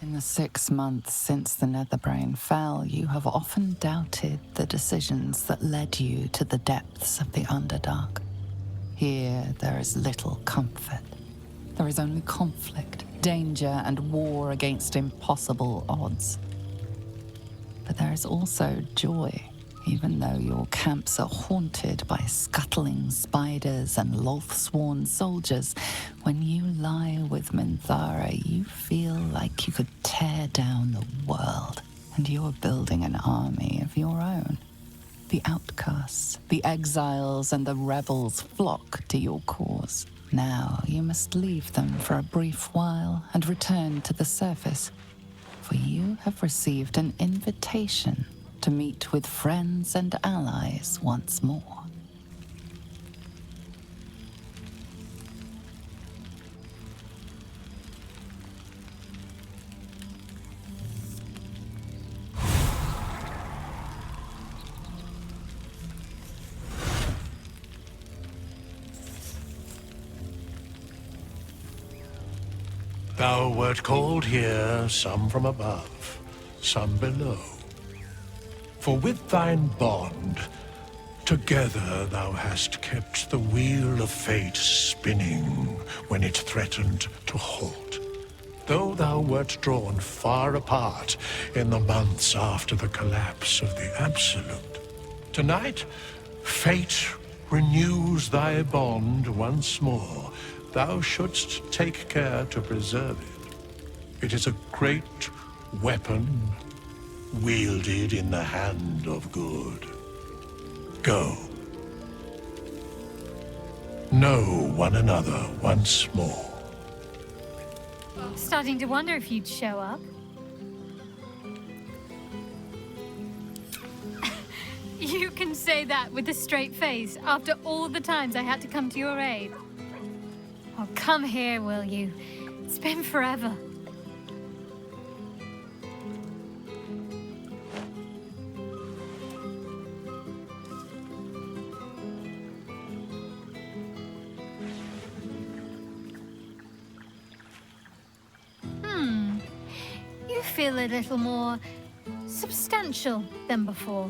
In the 6 months since the Netherbrain fell, you have often doubted the decisions that led you to the depths of the Underdark. Here, there is little comfort. There is only conflict, danger, and war against impossible odds. But there is also joy, even though your camps are haunted by scuttling spiders and Lolth-sworn soldiers. When you lie with Minthara, you feel like you could tear down the world, and you're building an army of your own. The outcasts, the exiles, and the rebels flock to your cause. Now you must leave them for a brief while and return to the surface, for you have received an invitation to meet with friends and allies once more. Thou wert called here, some from above, some below. For with thine bond, together thou hast kept the wheel of fate spinning when it threatened to halt. Though thou wert drawn far apart in the months after the collapse of the Absolute, tonight, fate renews thy bond once more. Thou shouldst take care to preserve it. It is a great weapon, wielded in the hand of good. Go. Know one another once more. Starting to wonder if you'd show up. You can say that with a straight face after all the times I had to come to your aid. Oh, come here, will you? It's been forever. You feel a little more substantial than before.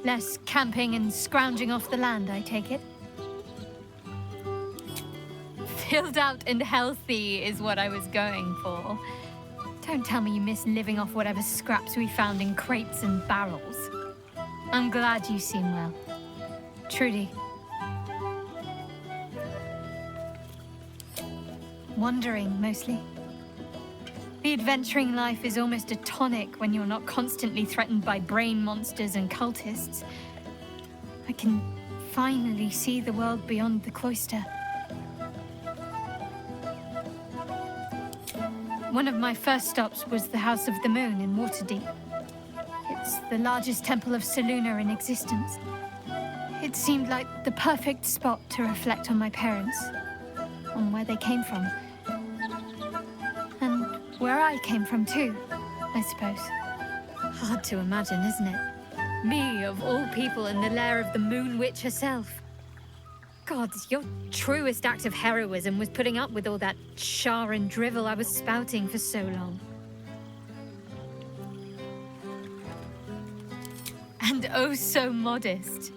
Less camping and scrounging off the land, I take it. Filled out and healthy is what I was going for. Don't tell me you miss living off whatever scraps we found in crates and barrels. I'm glad you seem well. Trudy. Wandering, mostly. The adventuring life is almost a tonic when you're not constantly threatened by brain monsters and cultists. I can finally see the world beyond the cloister. One of my first stops was the House of the Moon in Waterdeep. It's the largest temple of Seluna in existence. It seemed like the perfect spot to reflect on my parents, on where they came from. And where I came from too, I suppose. Hard to imagine, isn't it? Me, of all people, in the lair of the Moon Witch herself. God, your truest act of heroism was putting up with all that char and drivel I was spouting for so long. And oh so modest.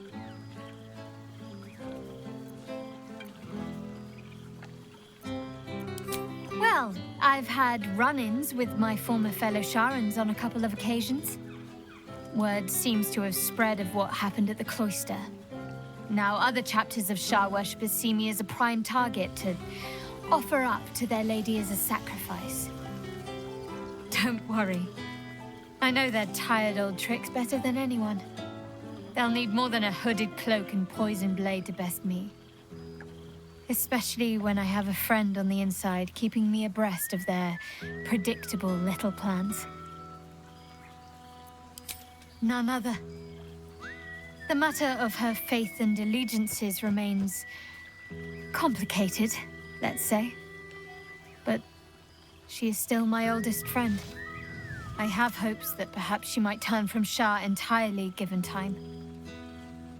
Well, I've had run-ins with my former fellow Sharans on a couple of occasions. Word seems to have spread of what happened at the cloister. Now other chapters of Shar worshippers see me as a prime target to offer up to their lady as a sacrifice. Don't worry. I know their tired old tricks better than anyone. They'll need more than a hooded cloak and poison blade to best me. Especially when I have a friend on the inside keeping me abreast of their predictable little plans. None other. The matter of her faith and allegiances remains complicated, let's say. But she is still my oldest friend. I have hopes that perhaps she might turn from Shar entirely given time.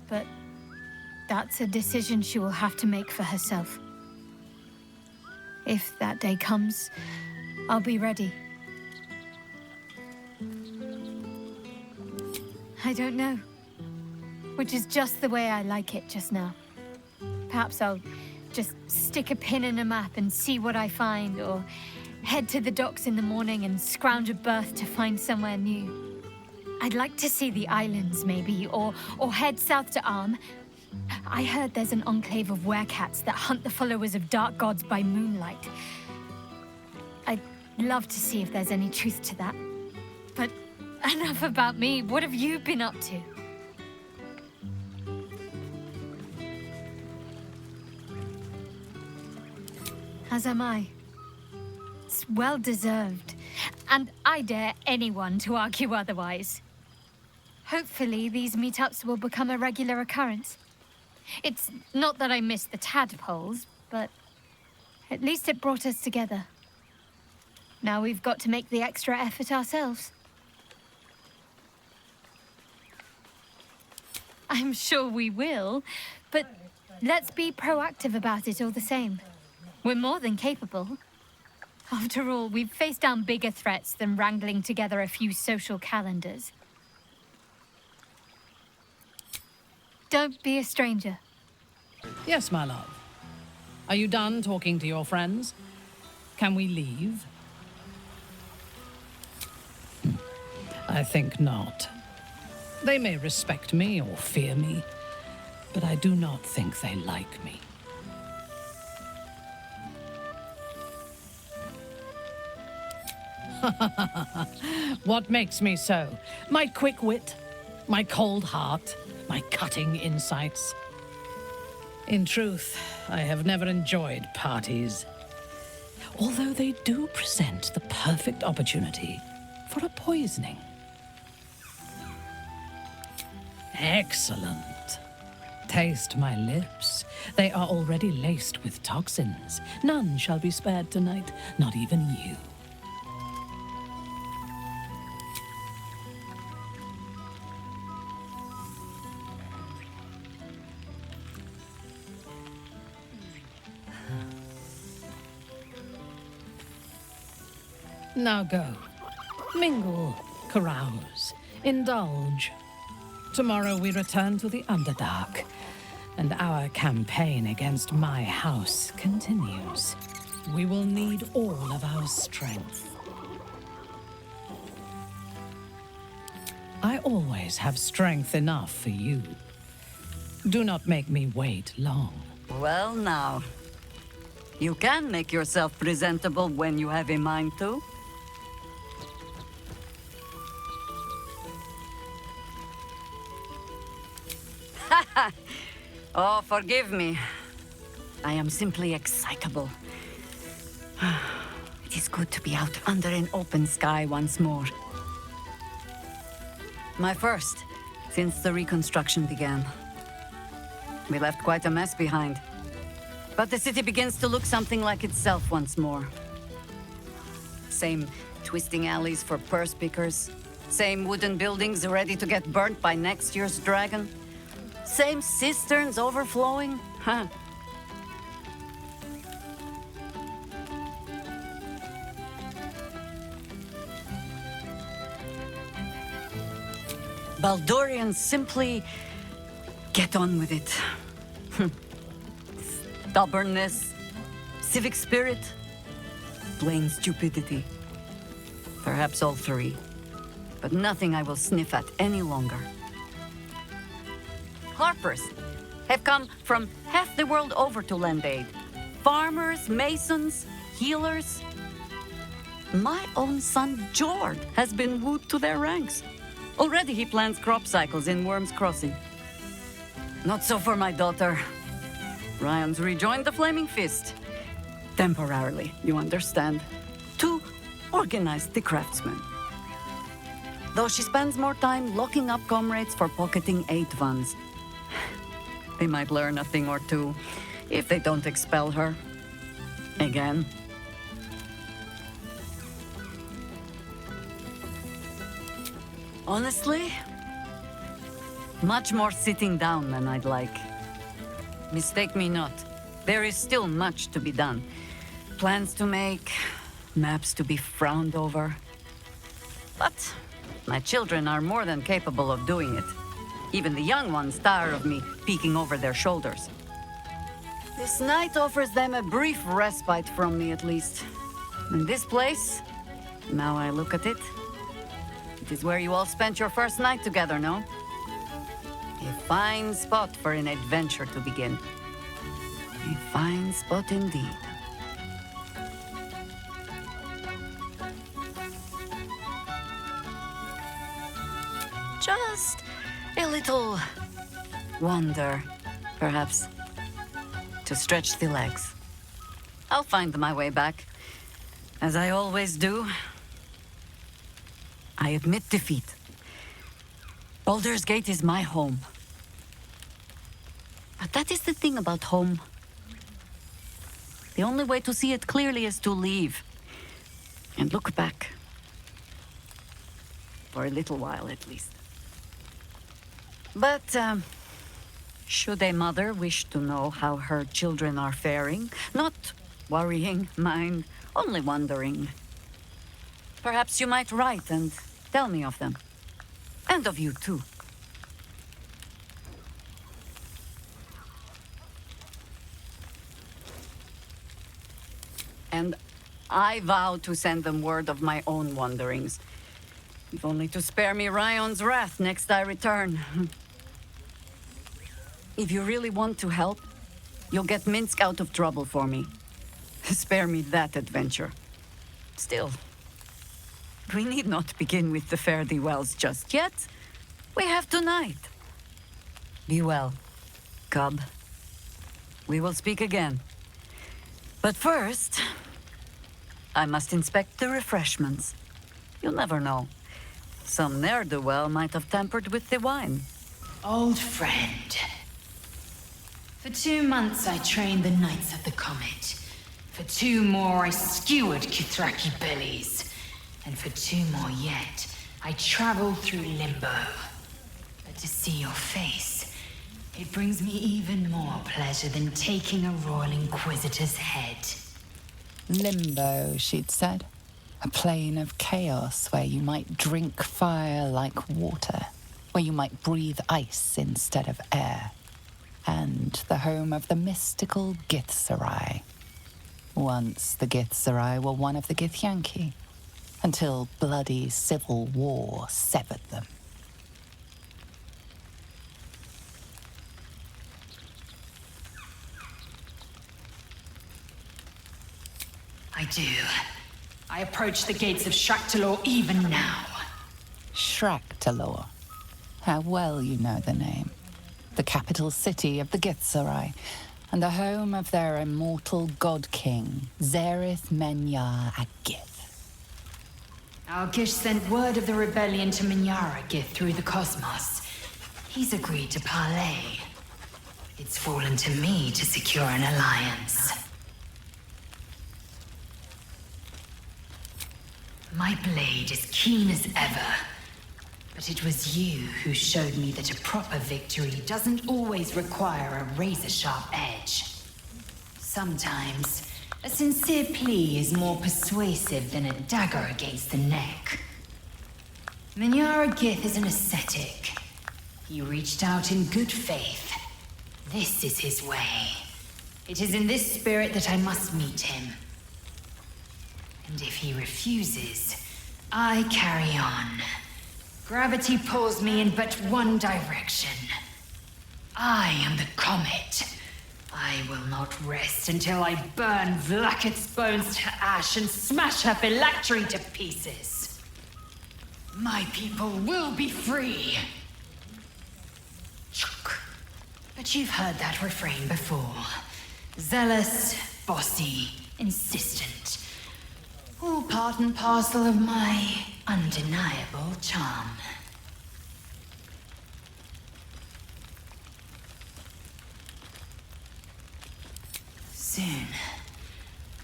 But that's a decision she will have to make for herself. If that day comes, I'll be ready. I don't know. Which is just the way I like it just now. Perhaps I'll just stick a pin in a map and see what I find, or head to the docks in the morning and scrounge a berth to find somewhere new. I'd like to see the islands, maybe, or head south to Arm. I heard there's an enclave of werecats that hunt the followers of dark gods by moonlight. I'd love to see if there's any truth to that. But enough about me. What have you been up to? As am I. It's well deserved, and I dare anyone to argue otherwise. Hopefully, these meetups will become a regular occurrence. It's not that I miss the tadpoles, but at least it brought us together. Now we've got to make the extra effort ourselves. I'm sure we will, but let's be proactive about it all the same. We're more than capable. After all, we've faced down bigger threats than wrangling together a few social calendars. Don't be a stranger. Yes, my love. Are you done talking to your friends? Can we leave? I think not. They may respect me or fear me, but I do not think they like me. What makes me so? My quick wit, my cold heart, my cutting insights. In truth, I have never enjoyed parties, although they do present the perfect opportunity for a poisoning. Excellent. Taste my lips. They are already laced with toxins. None shall be spared tonight, not even you. Now go. Mingle, carouse, indulge. Tomorrow we return to the Underdark, and our campaign against my house continues. We will need all of our strength. I always have strength enough for you. Do not make me wait long. Well now, you can make yourself presentable when you have a mind to. Oh, forgive me. I am simply excitable. It is good to be out under an open sky once more. My first, since the reconstruction began. We left quite a mess behind. But the city begins to look something like itself once more. Same twisting alleys for purse pickers. Same wooden buildings ready to get burnt by next year's dragon. Same cisterns overflowing? Huh. Baldurians simply get on with it. Stubbornness, civic spirit, plain stupidity. Perhaps all three, but nothing I will sniff at any longer. Harpers have come from half the world over to lend aid. Farmers, masons, healers. My own son, Jord, has been wooed to their ranks. Already he plans crop cycles in Worm's Crossing. Not so for my daughter. Ryan's rejoined the Flaming Fist. Temporarily, you understand. To organize the craftsmen. Though she spends more time locking up comrades for pocketing 8 ones. They might learn a thing or two if they don't expel her. Again. Honestly, much more sitting down than I'd like. Mistake me not, there is still much to be done. Plans to make, maps to be frowned over. But My children are more than capable of doing it. Even the young ones tire of me peeking over their shoulders. This night offers them a brief respite from me, at least. And this place, now I look at it, it is where you all spent your first night together, no? A fine spot for an adventure to begin. A fine spot indeed. Just a little wander, perhaps, to stretch the legs. I'll find my way back, as I always do. I admit defeat. Baldur's Gate is my home. But that is the thing about home. The only way to see it clearly is to leave and look back. For a little while, at least. But, should a mother wish to know how her children are faring, not worrying, mind, only wondering, perhaps you might write and tell me of them. And of you, too. And I vow to send them word of my own wanderings, if only to spare me Rion's wrath next I return. If you really want to help, you'll get Minsk out of trouble for me. Spare me that adventure. Still, we need not begin with the fare-thee-wells just yet. We have tonight. Be well, cub. We will speak again. But first, I must inspect the refreshments. You'll never know. Some ne'er-do-well might have tampered with the wine. Old friend. For 2 months I trained the Knights of the Comet. For 2 more I skewered Kithraki bellies. And for 2 more yet, I traveled through Limbo. But to see your face, it brings me even more pleasure than taking a Royal Inquisitor's head. Limbo, she'd said. A plane of chaos where you might drink fire like water, where you might breathe ice instead of air. And the home of the mystical Githzerai. Once the Githzerai were one of the Githyanki, until bloody civil war severed them. I do. I approach the gates of Shraktalor even now. Shraktalor. How well you know the name. The capital city of the Githzerai, and the home of their immortal god king, Zerith Menyar Agith. Our Gish sent word of the rebellion to Minthara Agith through the cosmos. He's agreed to parley. It's fallen to me to secure an alliance. My blade is keen as ever, but it was you who showed me that a proper victory doesn't always require a razor-sharp edge. Sometimes, a sincere plea is more persuasive than a dagger against the neck. Minthara Agith is an ascetic. He reached out in good faith. This is his way. It is in this spirit that I must meet him. And if he refuses, I carry on. Gravity pulls me in but one direction. I am the comet. I will not rest until I burn Vlaakith's bones to ash and smash her phylactery to pieces. My people will be free. But you've heard that refrain before. Zealous, bossy, insistent. All part and parcel of my undeniable charm. Soon,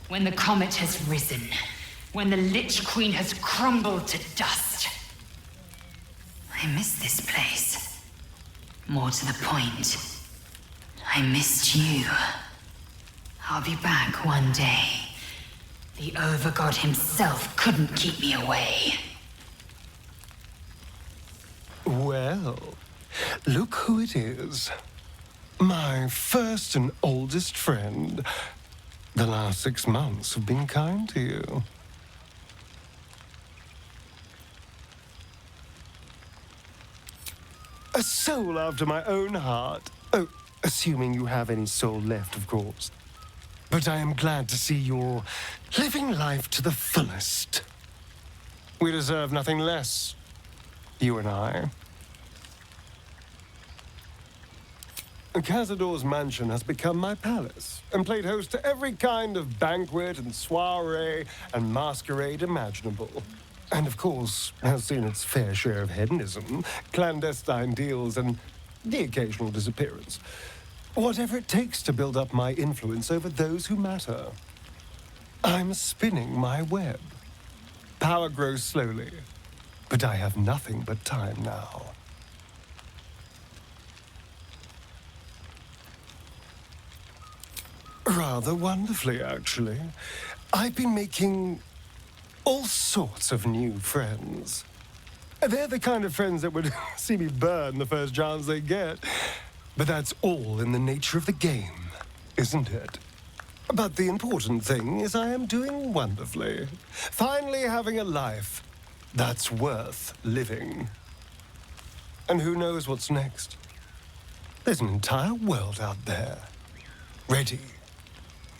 when the comet has risen, when the Lich Queen has crumbled to dust, I miss this place. More to the point, I missed you. I'll be back one day. The Overgod himself couldn't keep me away. Well, look who it is. My first and oldest friend. The last 6 months have been kind to you. A soul after my own heart. Oh, assuming you have any soul left, of course. But I am glad to see you're living life to the fullest. We deserve nothing less, you and I. Cazador's mansion has become my palace, and played host to every kind of banquet and soiree and masquerade imaginable. And of course, has seen its fair share of hedonism, clandestine deals, and the occasional disappearance. Whatever it takes to build up my influence over those who matter. I'm spinning my web. Power grows slowly, but I have nothing but time now. Rather wonderfully, actually. I've been making all sorts of new friends. They're the kind of friends that would see me burn the first chance they get. But that's all in the nature of the game, isn't it? But the important thing is I am doing wonderfully. Finally having a life that's worth living. And who knows what's next? There's an entire world out there, ready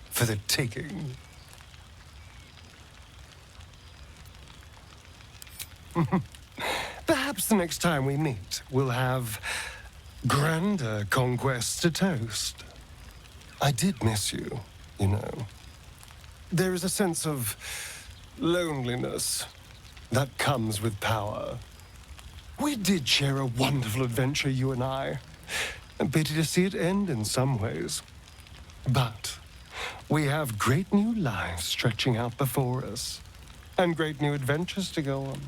for the taking. Perhaps the next time we meet, we'll have grander conquests to toast. I did miss you, you know. There is a sense of loneliness that comes with power. We did share a wonderful adventure, you and I. A pity to see it end in some ways. But we have great new lives stretching out before us, and great new adventures to go on.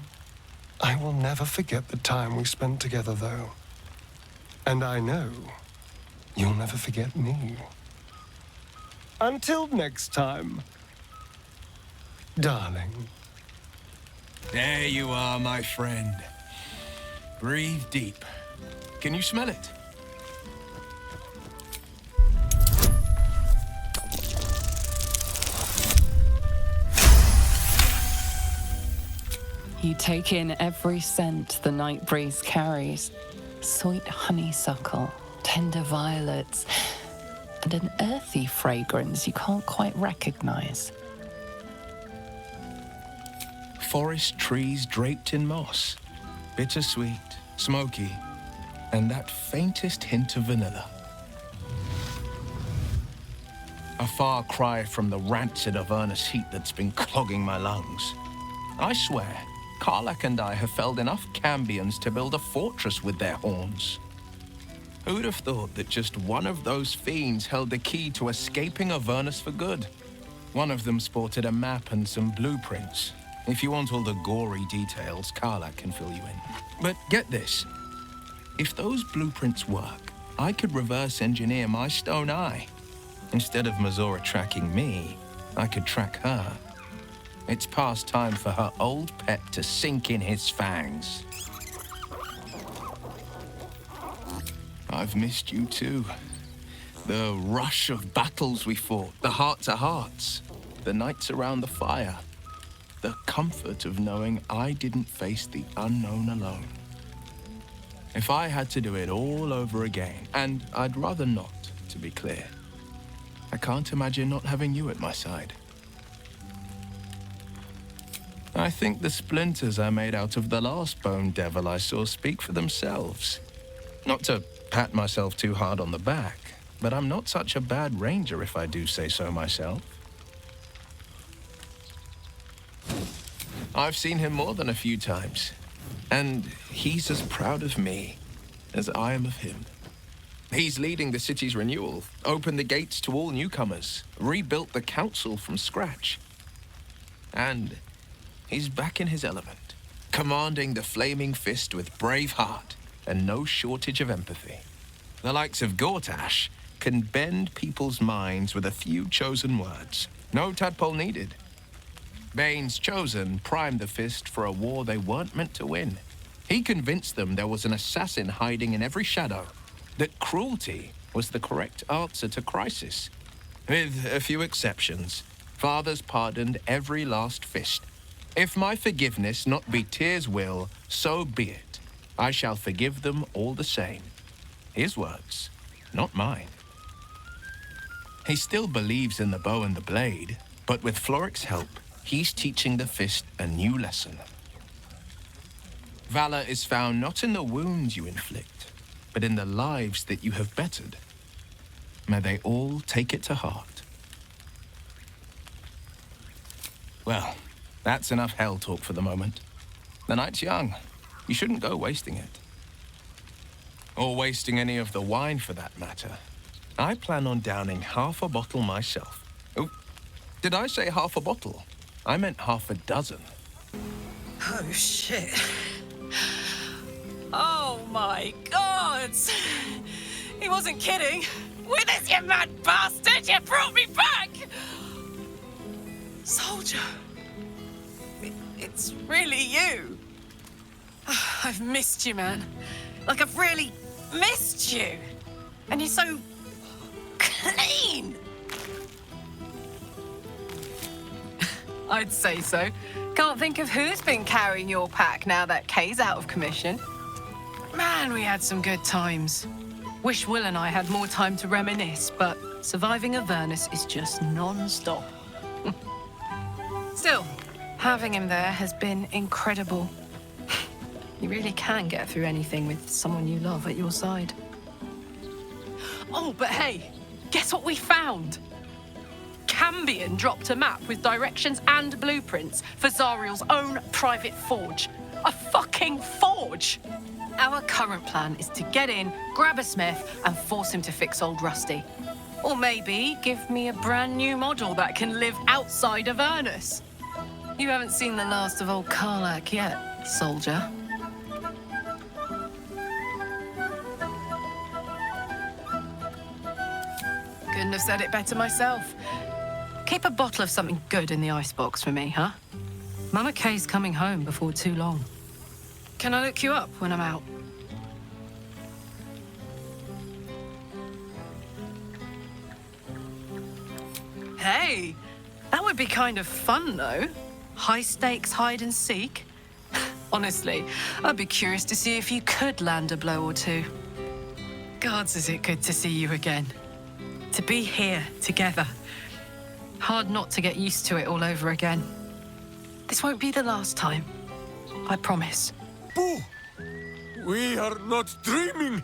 I will never forget the time we spent together, though. And I know you'll never forget me. Until next time, darling. There you are, my friend. Breathe deep. Can you smell it? You take in every scent the night breeze carries. Sweet honeysuckle, tender violets, and an earthy fragrance you can't quite recognize. Forest trees draped in moss. Bittersweet, smoky, and that faintest hint of vanilla. A far cry from the rancid Avernus heat that's been clogging my lungs. I swear, Karlach and I have felled enough cambions to build a fortress with their horns. Who'd have thought that just one of those fiends held the key to escaping Avernus for good? One of them sported a map and some blueprints. If you want all the gory details, Karlach can fill you in. But get this. If those blueprints work, I could reverse engineer my stone eye. Instead of Mazora tracking me, I could track her. It's past time for her old pet to sink in his fangs. I've missed you too. The rush of battles we fought, the heart-to-hearts, the nights around the fire, the comfort of knowing I didn't face the unknown alone. If I had to do it all over again, and I'd rather not, to be clear, I can't imagine not having you at my side. I think the splinters I made out of the last bone devil I saw speak for themselves. Not to pat myself too hard on the back, but I'm not such a bad ranger if I do say so myself. I've seen him more than a few times, and he's as proud of me as I am of him. He's leading the city's renewal, opened the gates to all newcomers, rebuilt the council from scratch. And he's back in his element, commanding the flaming fist with brave heart and no shortage of empathy. The likes of Gortash can bend people's minds with a few chosen words. No tadpole needed. Bane's chosen primed the fist for a war they weren't meant to win. He convinced them there was an assassin hiding in every shadow, that cruelty was the correct answer to crisis. With a few exceptions, fathers pardoned every last fist. If my forgiveness not be Tyr's will, so be it. I shall forgive them all the same. His words, not mine. He still believes in the bow and the blade, but with Floric's help, he's teaching the fist a new lesson. Valor is found not in the wounds you inflict, but in the lives that you have bettered. May they all take it to heart. Well, that's enough hell talk for the moment. The night's young. You shouldn't go wasting it. Or wasting any of the wine for that matter. I plan on downing half a bottle myself. Oh, did I say half a bottle? I meant half a dozen. Oh, shit. Oh, my God! He wasn't kidding. Withers, you mad bastard! You brought me back! Soldier. It's really you. I've missed you, man. Like, I've really missed you. And you're so clean. I'd say so. Can't think of who's been carrying your pack now that Kay's out of commission. Man, we had some good times. Wish Wyll and I had more time to reminisce, but surviving Avernus is just non-stop. Still, having him there has been incredible. You really can get through anything with someone you love at your side. Oh, but hey, guess what we found? Cambion dropped a map with directions and blueprints for Zariel's own private forge. A fucking forge! Our current plan is to get in, grab a smith, and force him to fix old Rusty. Or maybe give me a brand new model that can live outside of Avernus. You haven't seen the last of old Karlach yet, soldier. Couldn't have said it better myself. Keep a bottle of something good in the icebox for me, huh? Mama Kay's coming home before too long. Can I look you up when I'm out? Hey, that would be kind of fun, though. High-stakes hide and seek. Honestly, I'd be curious to see if you could land a blow or two. Gods, is it good to see you again. To be here, together. Hard not to get used to it all over again. This won't be the last time. I promise. Boo! We are not dreaming!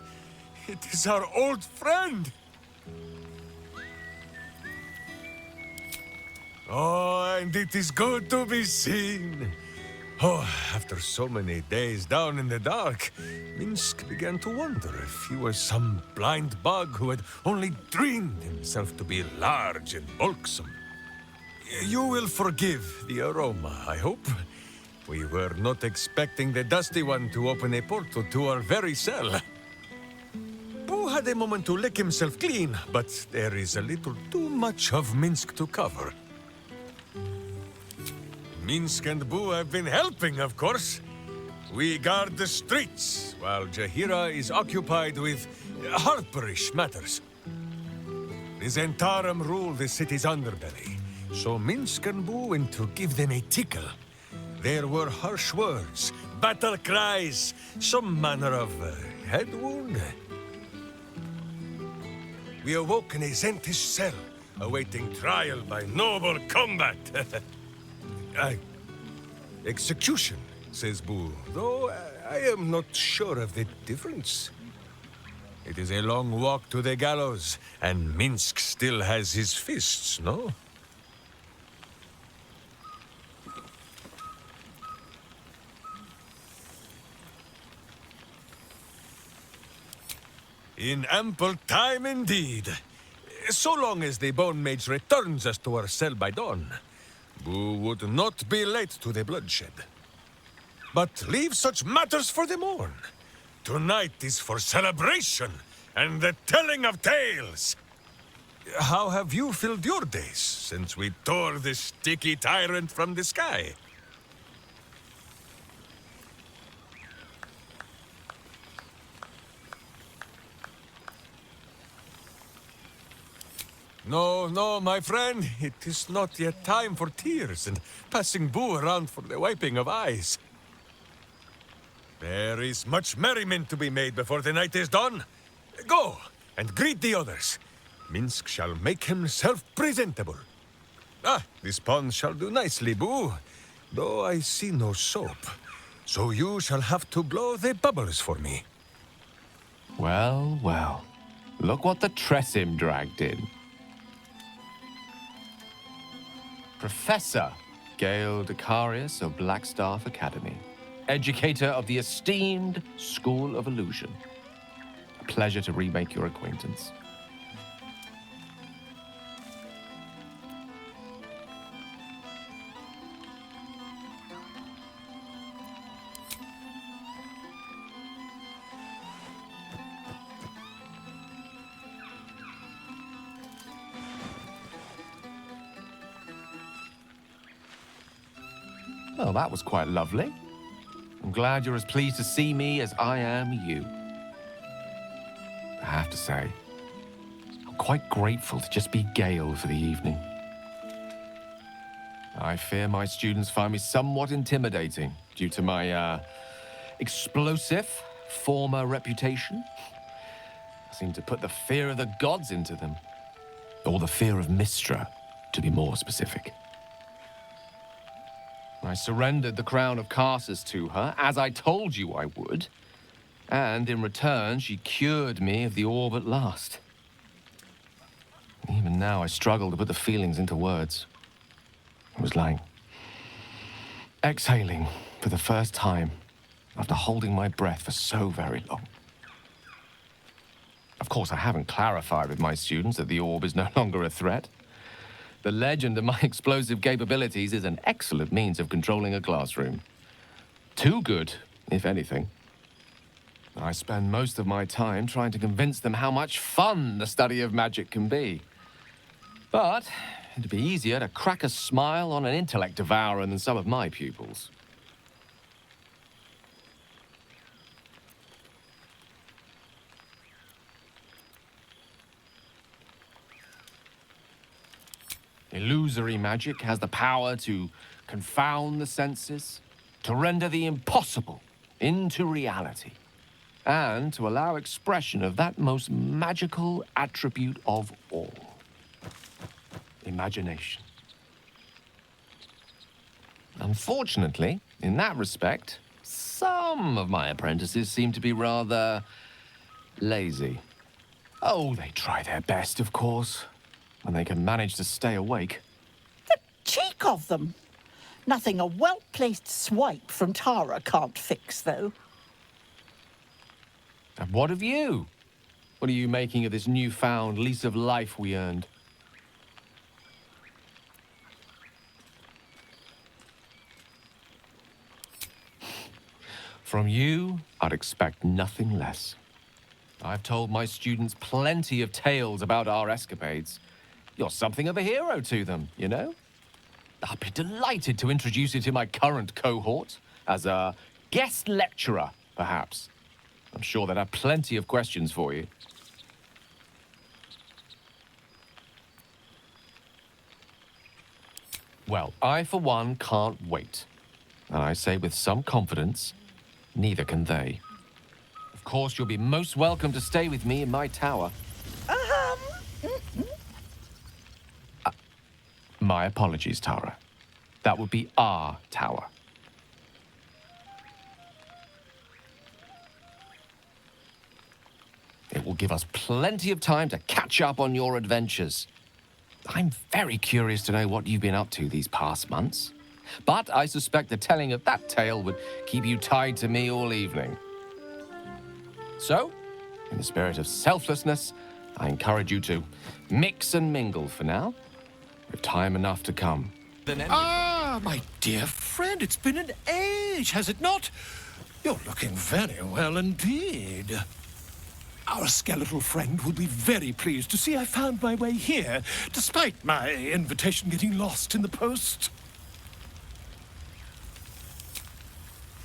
It is our old friend! Oh, and it is good to be seen. Oh, after so many days down in the dark, Minsk began to wonder if he was some blind bug who had only dreamed himself to be large and bulksome. You will forgive the aroma, I hope. We were not expecting the Dusty One to open a portal to our very cell. Boo had a moment to lick himself clean, but there is a little too much of Minsk to cover. Minsk and Boo have been helping, of course. We guard the streets, while Jaheira is occupied with harperish matters. The Zentarum rule the city's underbelly, so Minsk and Boo went to give them a tickle. There were harsh words, battle cries, some manner of head wound. We awoke in a Zentish cell, awaiting trial by noble combat. Execution, says Boo, though I am not sure of the difference. It is a long walk to the gallows, and Minsk still has his fists, no? In ample time indeed. So long as the Bone Mage returns us to our cell by dawn, Boo would not be late to the bloodshed. But leave such matters for the morn. Tonight is for celebration and the telling of tales. How have you filled your days since we tore this sticky tyrant from the sky? No, no, my friend. It is not yet time for tears and passing Boo around for the wiping of eyes. There is much merriment to be made before the night is done. Go and greet the others. Minsk shall make himself presentable. Ah, this pond shall do nicely, Boo. Though I see no soap. So you shall have to blow the bubbles for me. Well, well. Look what the Tressim dragged in. Professor Gale Decarius of Blackstaff Academy. Educator of the esteemed School of Illusion. A pleasure to remake your acquaintance. Well, that was quite lovely. I'm glad you're as pleased to see me as I am you. I have to say, I'm quite grateful to just be Gale for the evening. I fear my students find me somewhat intimidating due to my, explosive former reputation. I seem to put the fear of the gods into them. Or the fear of Mystra, to be more specific. I surrendered the crown of Karsus to her, as I told you I would. And in return, she cured me of the orb at last. Even now, I struggle to put the feelings into words. It was like exhaling for the first time after holding my breath for so very long. Of course, I haven't clarified with my students that the orb is no longer a threat. The legend of my explosive capabilities is an excellent means of controlling a classroom. Too good, if anything. I spend most of my time trying to convince them how much fun the study of magic can be. But it'd be easier to crack a smile on an intellect devourer than some of my pupils. Illusory magic has the power to confound the senses, to render the impossible into reality, and to allow expression of that most magical attribute of all, imagination. Unfortunately, in that respect, some of my apprentices seem to be rather lazy. Oh, they try their best, of course, when they can manage to stay awake. The cheek of them! Nothing a well-placed swipe from Tara can't fix, though. And what of you? What are you making of this newfound lease of life we earned? From you, I'd expect nothing less. I've told my students plenty of tales about our escapades. You're something of a hero to them, you know? I'd be delighted to introduce you to my current cohort as a guest lecturer, perhaps. I'm sure they'd have plenty of questions for you. Well, I, for one, can't wait. And I say with some confidence, neither can they. Of course, you'll be most welcome to stay with me in my tower. My apologies, Tara. That would be our tower. It will give us plenty of time to catch up on your adventures. I'm very curious to know what you've been up to these past months. But I suspect the telling of that tale would keep you tied to me all evening. So, in the spirit of selflessness, I encourage you to mix and mingle for now, with time enough to come. Ah, my dear friend, it's been an age, has it not? You're looking very well indeed. Our skeletal friend will be very pleased to see I found my way here, despite my invitation getting lost in the post.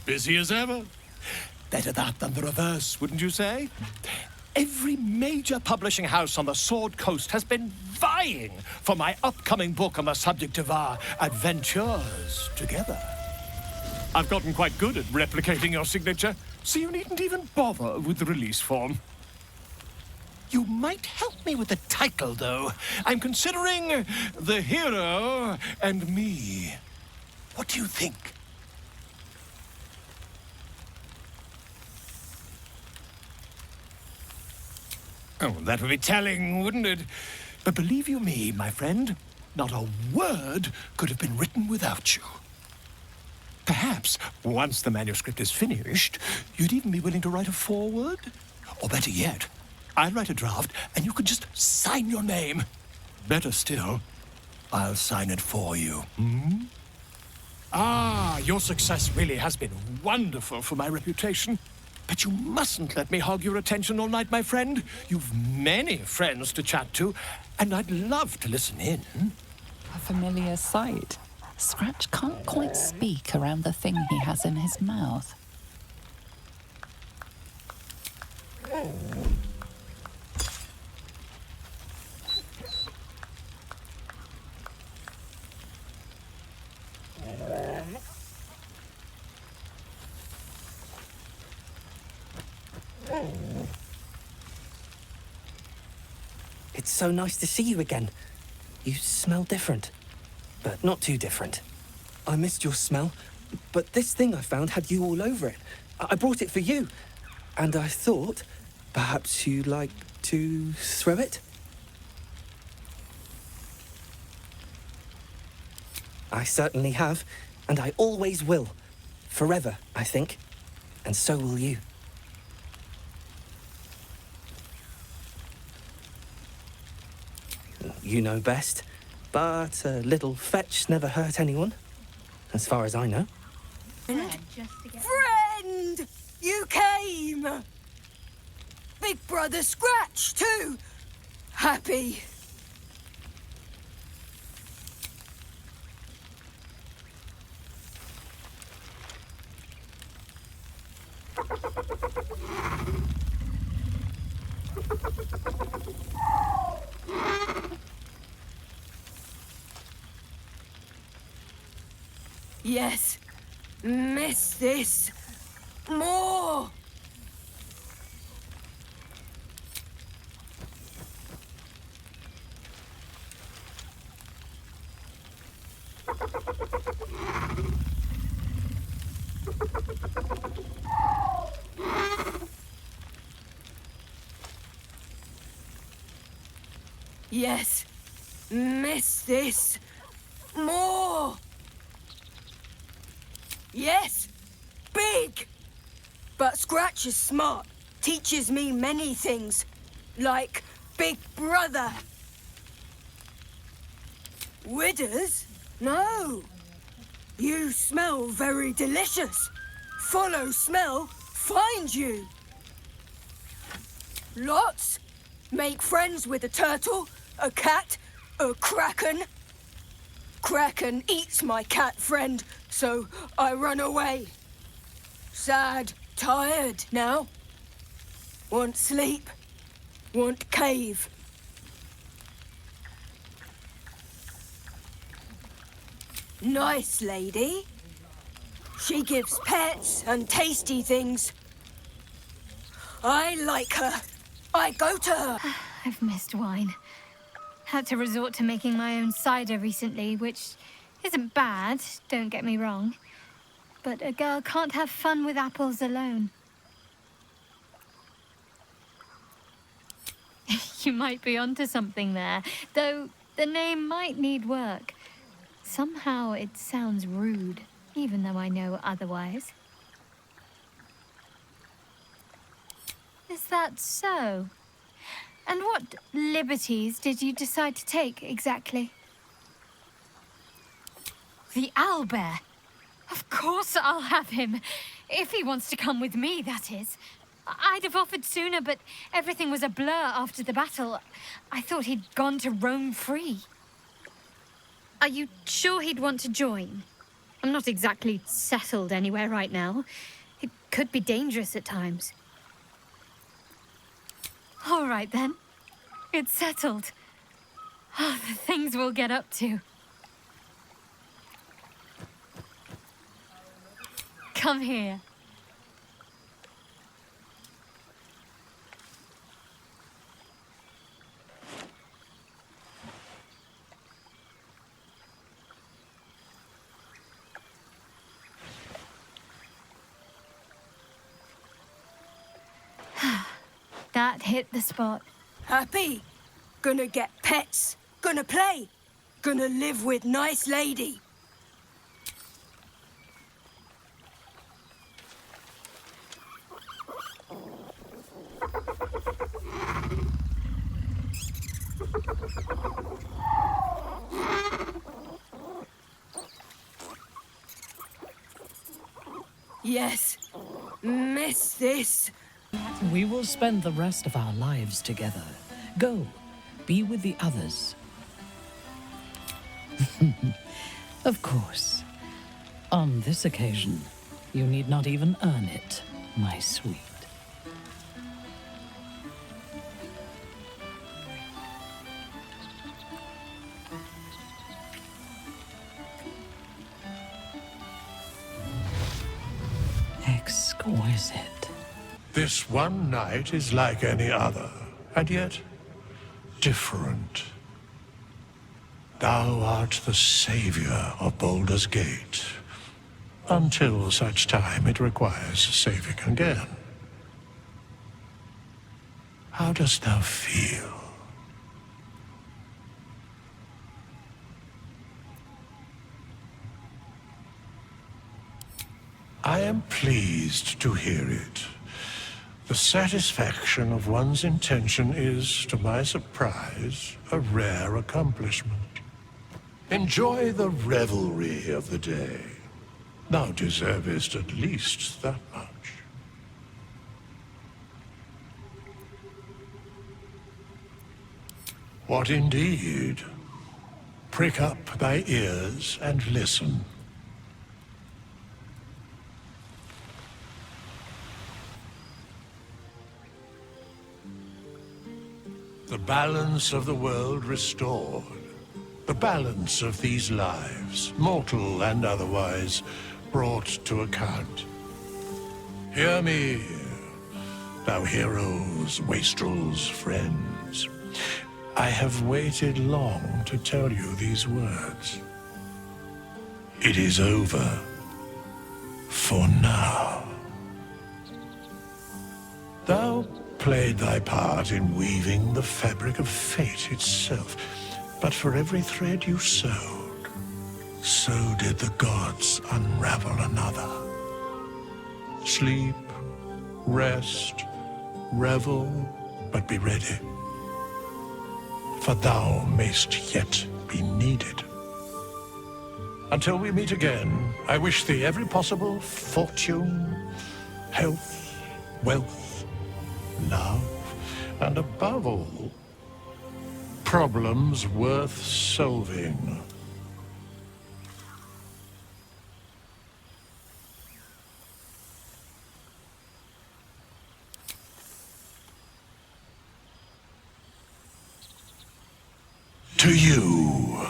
Busy as ever. Better that than the reverse, wouldn't you say? Every major publishing house on the Sword Coast has been vying for my upcoming book on the subject of our adventures together. I've gotten quite good at replicating your signature, so you needn't even bother with the release form. You might help me with the title, though. I'm considering The Hero and Me. What do you think? Oh, that would be telling, wouldn't it? But believe you me, my friend, not a word could have been written without you. Perhaps, once the manuscript is finished, you'd even be willing to write a foreword? Or better yet, I'll write a draft and you can just sign your name. Better still, I'll sign it for you. Hmm? Ah, your success really has been wonderful for my reputation. But you mustn't let me hog your attention all night, my friend. You've many friends to chat to, and I'd love to listen in. A familiar sight. Scratch can't quite speak around the thing he has in his mouth. It's so nice to see you again. You smell different, but not too different. I missed your smell, but this thing I found had you all over it. I brought it for you, and I thought perhaps you'd like to throw it? I certainly have, and I always will. Forever, I think. And so will you. You know best, but a little fetch never hurt anyone, as far as I know. Friend! You came! Big Brother Scratch, too! Happy. Yes, miss this more. Yes, miss this more. Yes, big! But Scratch is smart, teaches me many things, like Big Brother. Withers? No. You smell very delicious. Follow smell, find you. Lots. Make friends with a turtle, a cat, a kraken. Kraken eats my cat friend, so I run away. Sad, tired now. Want sleep, want cave. Nice lady. She gives pets and tasty things. I like her. I go to her. I've missed wine. Had to resort to making my own cider recently, which isn't bad, don't get me wrong. But a girl can't have fun with apples alone. You might be onto something there, though the name might need work. Somehow it sounds rude, even though I know otherwise. Is that so? And what liberties did you decide to take, exactly? The owlbear. Of course I'll have him. If he wants to come with me, that is. I'd have offered sooner, but everything was a blur after the battle. I thought he'd gone to roam free. Are you sure he'd want to join? I'm not exactly settled anywhere right now. It could be dangerous at times. All right then. It's settled. Oh, the things we'll get up to. Come here. That hit the spot. Happy? Gonna get pets? Gonna play? Gonna live with nice lady? Yes. Miss this. We will spend the rest of our lives together. Go, be with the others. Of course. On this occasion, you need not even earn it, my sweet. Exquisite. This one night is like any other, and yet different. Thou art the savior of Baldur's Gate, until such time it requires saving again. How dost thou feel? I am pleased to hear it. The satisfaction of one's intention is, to my surprise, a rare accomplishment. Enjoy the revelry of the day. Thou deservest at least that much. What indeed? Prick up thy ears and listen. The balance of the world restored. The balance of these lives, mortal and otherwise, brought to account. Hear me, thou heroes, wastrels, friends. I have waited long to tell you these words. It is over. For now. Thou played thy part in weaving the fabric of fate itself, but for every thread you sewed, so did the gods unravel another. Sleep, rest, revel, but be ready. For thou mayst yet be needed. Until we meet again, I wish thee every possible fortune, health, wealth, love, and above all, problems worth solving. To you.